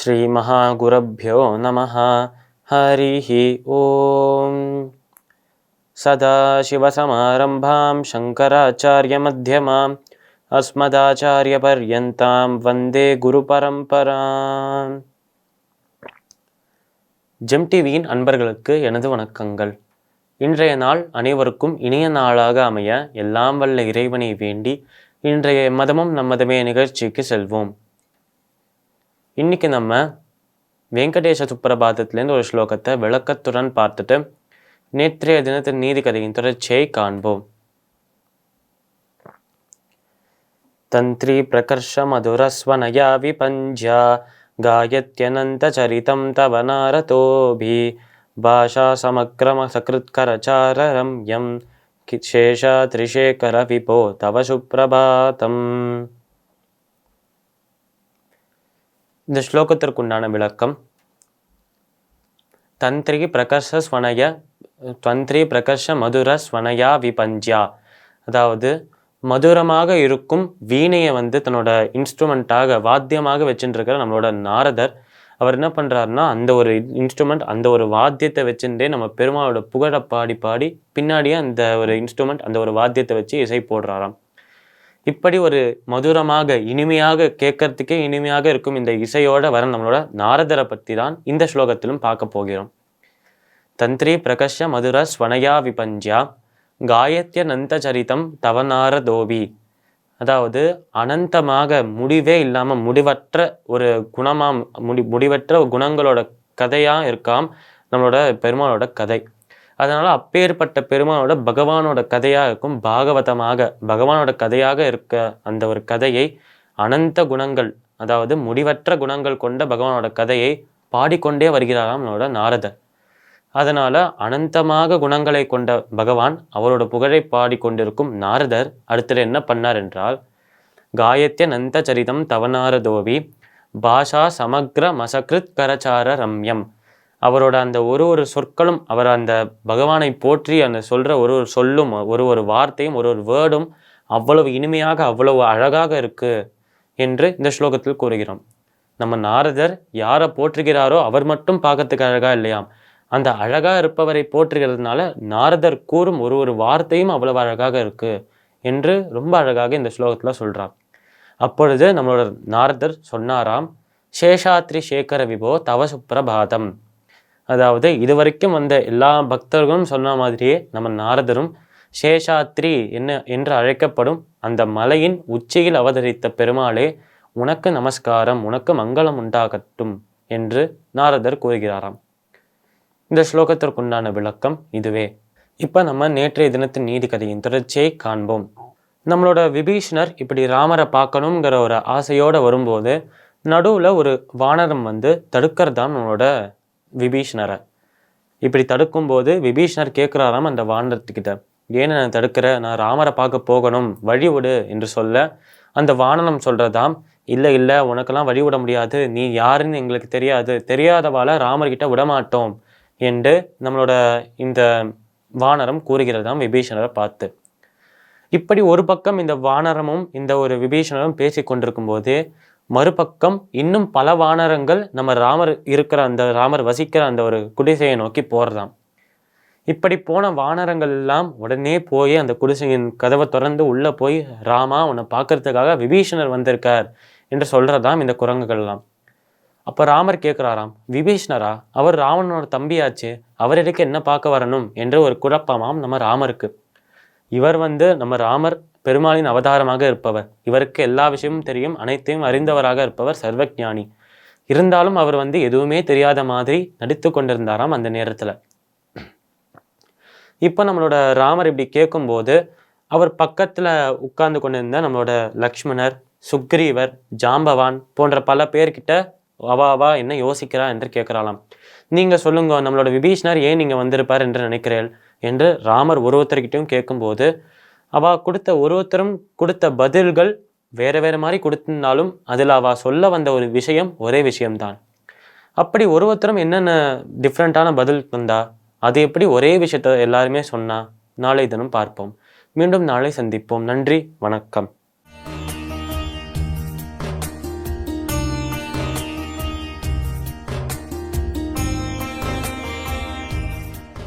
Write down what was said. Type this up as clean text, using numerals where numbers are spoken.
श्रीमहागुरुभ्यो नमः। हरिः ओम्। सदाशिवसमारम्भां शङ्कराचार्यमध्यमाम् अस्मदाचार्यपर्यन्तां वन्दे குருபரம்பராம். ஜெம் டிவியின் அன்பர்களுக்கு எனது வணக்கங்கள். இன்றைய நாள் அனைவருக்கும் இனிய நாளாக அமைய எல்லாம் வல்ல இறைவனை வேண்டி இன்றைய மதமும் நம்மதமே நிகழ்ச்சிக்கு செல்வோம். இன்னைக்கு நம்ம வெங்கடேச சுப்பிரபாதத்திலேருந்து ஒரு ஸ்லோகத்தை விளக்கத்துடன் பார்த்துட்டு நேற்றைய தினத்தின் நீதி கதையின் தொடர்ச்சியை காண்போம். தந்திரி பிரகர்ஷ மதுரஸ்வனயா விபஞ்யா காயத்யனந்த சரிதம் தவ நாரதோபி பாஷா சமக்ரம சகிருத்கரச்சார ரம்யம் சேஷா திரிசேகர விபோ தவ சுப்பிரபாதம். இந்த ஸ்லோகத்திற்குண்டான விளக்கம். தந்திரி பிரகர்ஷ மதுர ஸ்வனயா விபஞ்யா, அதாவது மதுரமாக இருக்கும் வீணையை தன்னோட இன்ஸ்ட்ருமெண்ட்டாக வாத்தியமாக வச்சுட்டு நம்மளோட நாரதர் அவர் என்ன பண்ணுறாருன்னா, அந்த ஒரு இன்ஸ்ட்ருமெண்ட் அந்த ஒரு வாத்தியத்தை வச்சுட்டே நம்ம பெருமாளோட புகழை பாடி பாடி பின்னாடியே அந்த ஒரு இன்ஸ்ட்ருமெண்ட் அந்த ஒரு வாத்தியத்தை வச்சு இசை போடுறாராம். இப்படி ஒரு மதுரமாக இனிமையாக கேட்கறதுக்கே இனிமையாக இருக்கும் இந்த இசையோட வர நம்மளோட நாரதரை பற்றி தான் இந்த ஸ்லோகத்திலும் பார்க்க போகிறோம். தந்திரி பிரகர்ஷ மதுர ஸ்வனயா விபஞ்யா காயத்ய நந்த சரிதம் தவ நாரதோபி, அதாவது அனந்தமாக முடிவே இல்லாமல் முடிவற்ற ஒரு முடிவற்ற குணங்களோட கதையாக இருக்காம் நம்மளோட பெருமாளோட கதை. அதனால் அப்பேற்பட்ட பெருமானோட பகவானோட கதையாக இருக்கும் பாகவதமாக பகவானோட கதையாக இருக்க அந்த ஒரு கதையை அனந்த குணங்கள், அதாவது முடிவற்ற குணங்கள் கொண்ட பகவானோட கதையை பாடிக்கொண்டே வருகிறாராம் நம்மளோட நாரதர். அதனால் அனந்தமாக குணங்களை கொண்ட பகவான் அவரோட புகழை பாடிக்கொண்டிருக்கும் நாரதர் அடுத்தது என்ன பண்ணார் என்றால், காயத்ய நந்த சரிதம் தவநாரதோவி பாஷா சமக்ர மசகிருத் கரச்சார ரம்யம், அவரோட அந்த ஒரு சொற்களும் அவர் அந்த பகவானை போற்றி அந்த சொல்கிற ஒரு சொல்லும் ஒரு வார்த்தையும் ஒரு வேர்டும் அவ்வளவு இனிமையாக அவ்வளவு அழகாக இருக்குது என்று இந்த ஸ்லோகத்தில் கூறுகிறோம். நம்ம நாரதர் யாரை போற்றுகிறாரோ அவர் மட்டும் பார்க்கறதுக்கு அழகா இல்லையாம், அந்த அழகாக இருப்பவரை போற்றுகிறதுனால நாரதர் கூறும் ஒரு வார்த்தையும் அவ்வளவு அழகாக இருக்குது என்று ரொம்ப அழகாக இந்த ஸ்லோகத்தில் சொல்கிறார். அப்பொழுது நம்மளோட நாரதர் சொன்னாராம், சேஷாத்ரி சேகர விபோ தவ சுப்பிரபாதம், அதாவது இதுவரைக்கும் வந்த எல்லா பக்தர்களும் சொன்ன மாதிரியே நம்ம நாரதரும் சேஷாத்ரி என்று அழைக்கப்படும் அந்த மலையின் உச்சியில் அவதரித்த பெருமாளே உனக்கு நமஸ்காரம், உனக்கு மங்களம் உண்டாகட்டும் என்று நாரதர் கூறுகிறாராம். இந்த ஸ்லோகத்திற்குண்டான விளக்கம் இதுவே. இப்போ நம்ம நேற்றைய தினத்தின் நீதி கதையின் தொடர்ச்சியை காண்போம். நம்மளோட விபீஷணர் இப்படி ராமரை பார்க்கணுங்கிற ஒரு ஆசையோடு வரும்போது நடுவில் ஒரு வானரம் தடுக்கிறதான் நம்மளோட விபீஷணரை. இப்படி தடுக்கும்போது விபீஷணர் கேட்குறாராம் அந்த வானரத்துக்கிட்ட, ஏன்னு நான் தடுக்கிற, நான் ராமரை பார்க்க போகணும், வழி விடு என்று சொல்ல அந்த வானரம் சொல்கிறதாம், இல்லை உனக்கெல்லாம் வழி விட முடியாது, நீ யாருன்னு எங்களுக்கு தெரியாதவால ராமர்கிட்ட விடமாட்டோம் என்று நம்மளோட இந்த வானரம் கூறுகிறதாம் விபீஷணரை பார்த்து. இப்படி ஒரு பக்கம் இந்த வானரமும் இந்த ஒரு விபீஷணரும் பேசி கொண்டிருக்கும் போது மறுபக்கம் இன்னும் பல வானரங்கள் நம்ம ராமர் வசிக்கிற அந்த ஒரு குடிசையை நோக்கி போறதாம். இப்படி போன வானரங்கள் எல்லாம் உடனே போய் அந்த குடிசையின் கதவை திறந்து உள்ள போய், ராமா உன்னை பார்க்கறதுக்காக விபீஷணர் வந்திருக்கார் என்று சொல்றதாம் இந்த குரங்குகள் எல்லாம். அப்போ ராமர் கேட்குறாராம், விபீஷணரா? அவர் ராவணனோட தம்பியாச்சு, அவர் எதுக்கு என்ன பார்க்க வரணும் என்று ஒரு குழப்பமாம் நம்ம ராமருக்கு. இவர் நம்ம ராமர் பெருமாளின் அவதாரமாக இருப்பவர், இவருக்கு எல்லா விஷயமும் தெரியும், அனைத்தையும் அறிந்தவராக இருப்பவர், சர்வஜானி. இருந்தாலும் அவர் எதுவுமே தெரியாத மாதிரி நடித்து கொண்டிருந்தாராம் அந்த நேரத்தில். இப்போ நம்மளோட ராமர் இப்படி கேட்கும்போது அவர் பக்கத்தில் உட்கார்ந்து கொண்டிருந்த நம்மளோட லக்ஷ்மணர், சுக்ரீவர், ஜாம்பவான் போன்ற பல பேர்கிட்ட அவா என்ன யோசிக்கிறா என்று கேட்குறாளாம். நீங்கள் சொல்லுங்க, நம்மளோட விபீஷணர் ஏன் நீங்கள் வந்திருப்பார் என்று நினைக்கிறேன் என்று ராமர் ஒருத்தர்கிட்டையும் கேட்கும்போது ஒருத்தரும் கொடுத்த பதில்கள் வேறு மாதிரி கொடுத்திருந்தாலும் அதில் சொல்ல வந்த ஒரு விஷயம் ஒரே விஷயம்தான். அப்படி ஒருத்தரும் என்னென்ன டிஃப்ரெண்ட்டான பதில் தந்தா, அது எப்படி ஒரே விஷயத்த எல்லாருமே சொன்னா, நாளை தினம் பார்ப்போம். மீண்டும் நாளை சந்திப்போம். நன்றி, வணக்கம்.